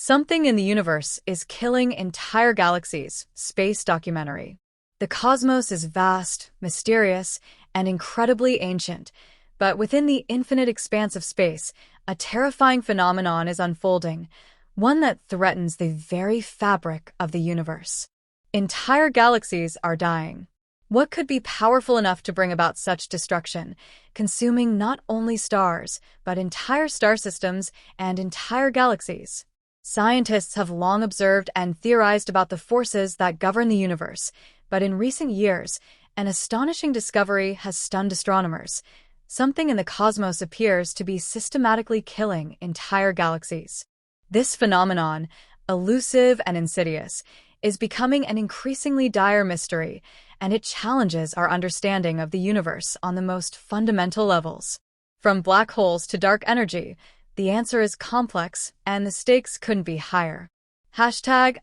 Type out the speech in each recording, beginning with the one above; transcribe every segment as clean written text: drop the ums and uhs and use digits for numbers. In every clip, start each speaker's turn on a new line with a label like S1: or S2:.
S1: Something in the universe is killing entire galaxies. Space documentary. The cosmos is vast, mysterious, and incredibly ancient, but within the infinite expanse of space, a terrifying phenomenon is unfolding, one that threatens the very fabric of the universe. Entire galaxies are dying. What could be powerful enough to bring about such destruction, consuming not only stars, but entire star systems and entire galaxies? Scientists have long observed and theorized about the forces that govern the universe, but in recent years, an astonishing discovery has stunned astronomers. Something in the cosmos appears to be systematically killing entire galaxies. This phenomenon, elusive and insidious, is becoming an increasingly dire mystery, and it challenges our understanding of the universe on the most fundamental levels. From black holes to dark energy, the answer is complex, and the stakes couldn't be higher. #, the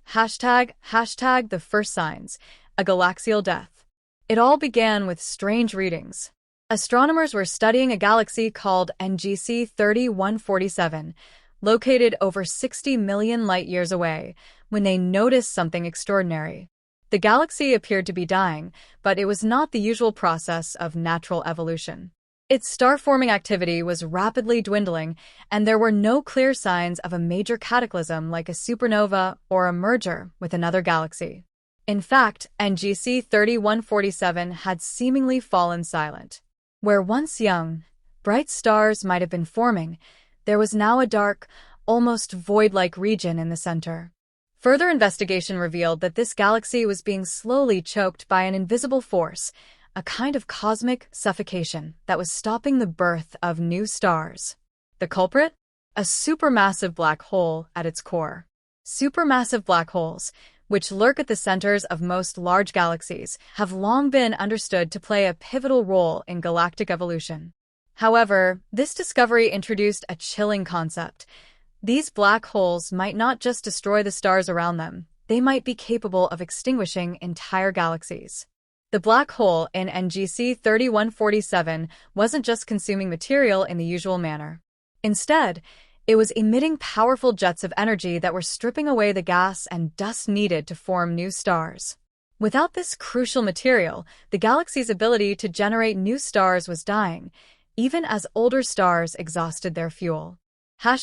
S1: first signs, a galaxial death. It all began with strange readings. Astronomers were studying a galaxy called NGC 3147, located over 60 million light-years away, when they noticed something extraordinary. The galaxy appeared to be dying, but it was not the usual process of natural evolution. Its star-forming activity was rapidly dwindling, and there were no clear signs of a major cataclysm like a supernova or a merger with another galaxy. In fact, NGC 3147 had seemingly fallen silent. Where once young, bright stars might have been forming, there was now a dark, almost void-like region in the center. Further investigation revealed that this galaxy was being slowly choked by an invisible force, a kind of cosmic suffocation that was stopping the birth of new stars. The culprit? A supermassive black hole at its core. Supermassive black holes, which lurk at the centers of most large galaxies, have long been understood to play a pivotal role in galactic evolution. However, this discovery introduced a chilling concept. These black holes might not just destroy the stars around them, they might be capable of extinguishing entire galaxies. The black hole in NGC 3147 wasn't just consuming material in the usual manner. Instead, it was emitting powerful jets of energy that were stripping away the gas and dust needed to form new stars. Without this crucial material, the galaxy's ability to generate new stars was dying, even as older stars exhausted their fuel. #, the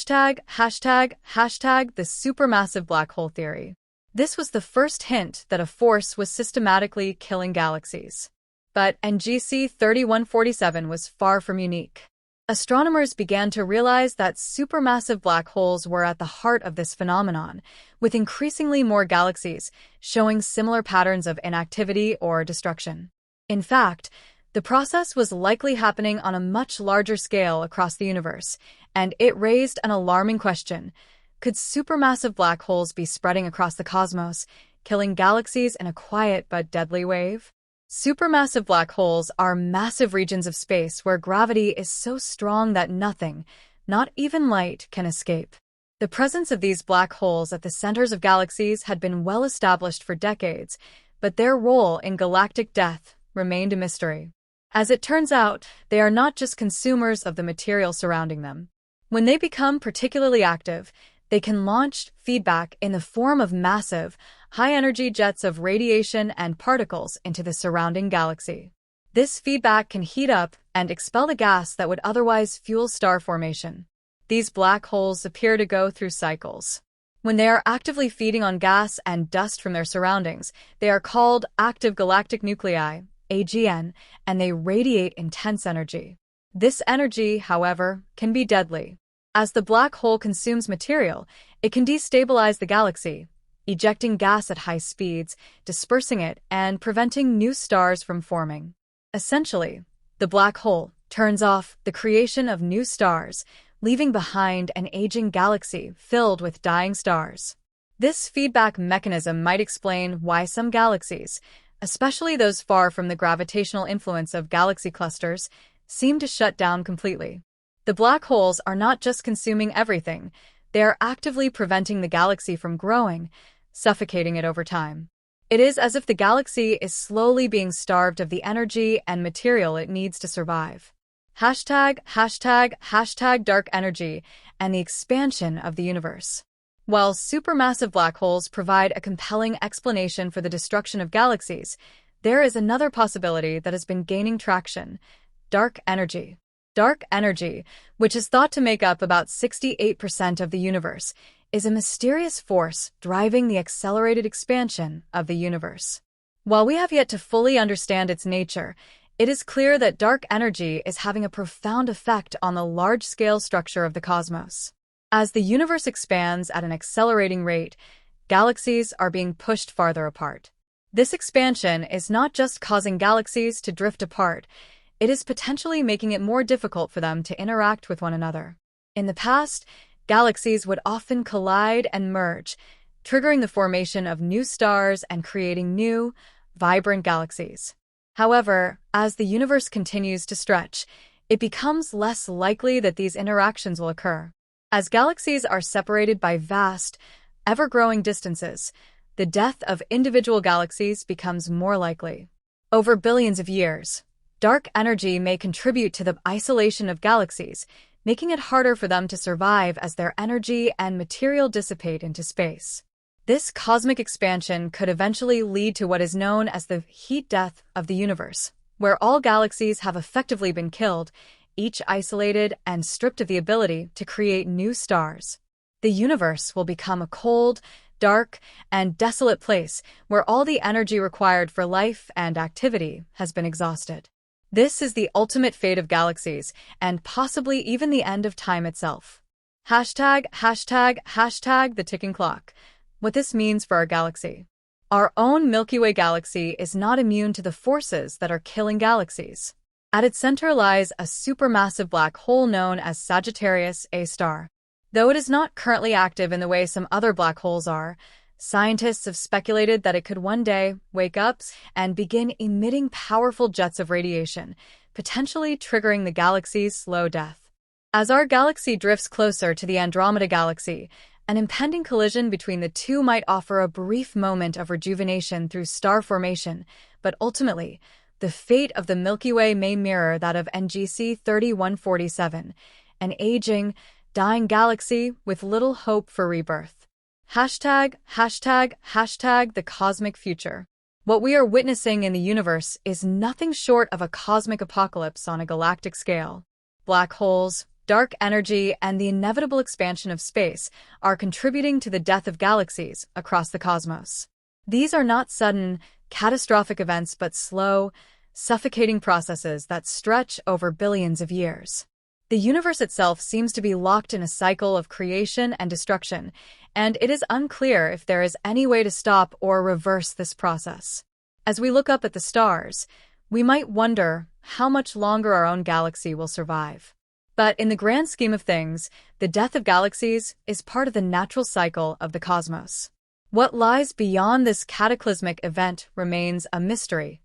S1: supermassive black hole theory. This was the first hint that a force was systematically killing galaxies. But NGC 3147 was far from unique. Astronomers began to realize that supermassive black holes were at the heart of this phenomenon, with increasingly more galaxies showing similar patterns of inactivity or destruction. In fact, the process was likely happening on a much larger scale across the universe, and it raised an alarming question. Could supermassive black holes be spreading across the cosmos, killing galaxies in a quiet but deadly wave? Supermassive black holes are massive regions of space where gravity is so strong that nothing, not even light, can escape. The presence of these black holes at the centers of galaxies had been well established for decades, but their role in galactic death remained a mystery. As it turns out, they are not just consumers of the material surrounding them. When they become particularly active, they can launch feedback in the form of massive, high-energy jets of radiation and particles into the surrounding galaxy. This feedback can heat up and expel the gas that would otherwise fuel star formation. These black holes appear to go through cycles. When they are actively feeding on gas and dust from their surroundings, they are called active galactic nuclei, AGN, and they radiate intense energy. This energy, however, can be deadly. As the black hole consumes material, it can destabilize the galaxy, ejecting gas at high speeds, dispersing it, and preventing new stars from forming. Essentially, the black hole turns off the creation of new stars, leaving behind an aging galaxy filled with dying stars. This feedback mechanism might explain why some galaxies, especially those far from the gravitational influence of galaxy clusters, seem to shut down completely. The black holes are not just consuming everything, they are actively preventing the galaxy from growing, suffocating it over time. It is as if the galaxy is slowly being starved of the energy and material it needs to survive. #, dark energy and the expansion of the universe. While supermassive black holes provide a compelling explanation for the destruction of galaxies, there is another possibility that has been gaining traction: dark energy. Dark energy, which is thought to make up about 68% of the universe, is a mysterious force driving the accelerated expansion of the universe. While we have yet to fully understand its nature, it is clear that dark energy is having a profound effect on the large-scale structure of the cosmos. As the universe expands at an accelerating rate, galaxies are being pushed farther apart. This expansion is not just causing galaxies to drift apart, it is potentially making it more difficult for them to interact with one another. In the past, galaxies would often collide and merge, triggering the formation of new stars and creating new, vibrant galaxies. However, as the universe continues to stretch, it becomes less likely that these interactions will occur. As galaxies are separated by vast, ever-growing distances, the death of individual galaxies becomes more likely. Over billions of years, dark energy may contribute to the isolation of galaxies, making it harder for them to survive as their energy and material dissipate into space. This cosmic expansion could eventually lead to what is known as the heat death of the universe, where all galaxies have effectively been killed, each isolated and stripped of the ability to create new stars. The universe will become a cold, dark, and desolate place where all the energy required for life and activity has been exhausted. This is the ultimate fate of galaxies, and possibly even the end of time itself. #### the ticking clock. What this means for our galaxy. Our own Milky Way galaxy is not immune to the forces that are killing galaxies. At its center lies a supermassive black hole known as Sagittarius A star. Though it is not currently active in the way some other black holes are, scientists have speculated that it could one day wake up and begin emitting powerful jets of radiation, potentially triggering the galaxy's slow death. As our galaxy drifts closer to the Andromeda Galaxy, an impending collision between the two might offer a brief moment of rejuvenation through star formation, but ultimately, the fate of the Milky Way may mirror that of NGC 3147, an aging, dying galaxy with little hope for rebirth. #### the cosmic future. What we are witnessing in the universe is nothing short of a cosmic apocalypse on a galactic scale. Black holes, dark energy, and the inevitable expansion of space are contributing to the death of galaxies across the cosmos. These are not sudden, catastrophic events but slow, suffocating processes that stretch over billions of years. The universe itself seems to be locked in a cycle of creation and destruction, and it is unclear if there is any way to stop or reverse this process. As we look up at the stars, we might wonder how much longer our own galaxy will survive. But in the grand scheme of things, the death of galaxies is part of the natural cycle of the cosmos. What lies beyond this cataclysmic event remains a mystery.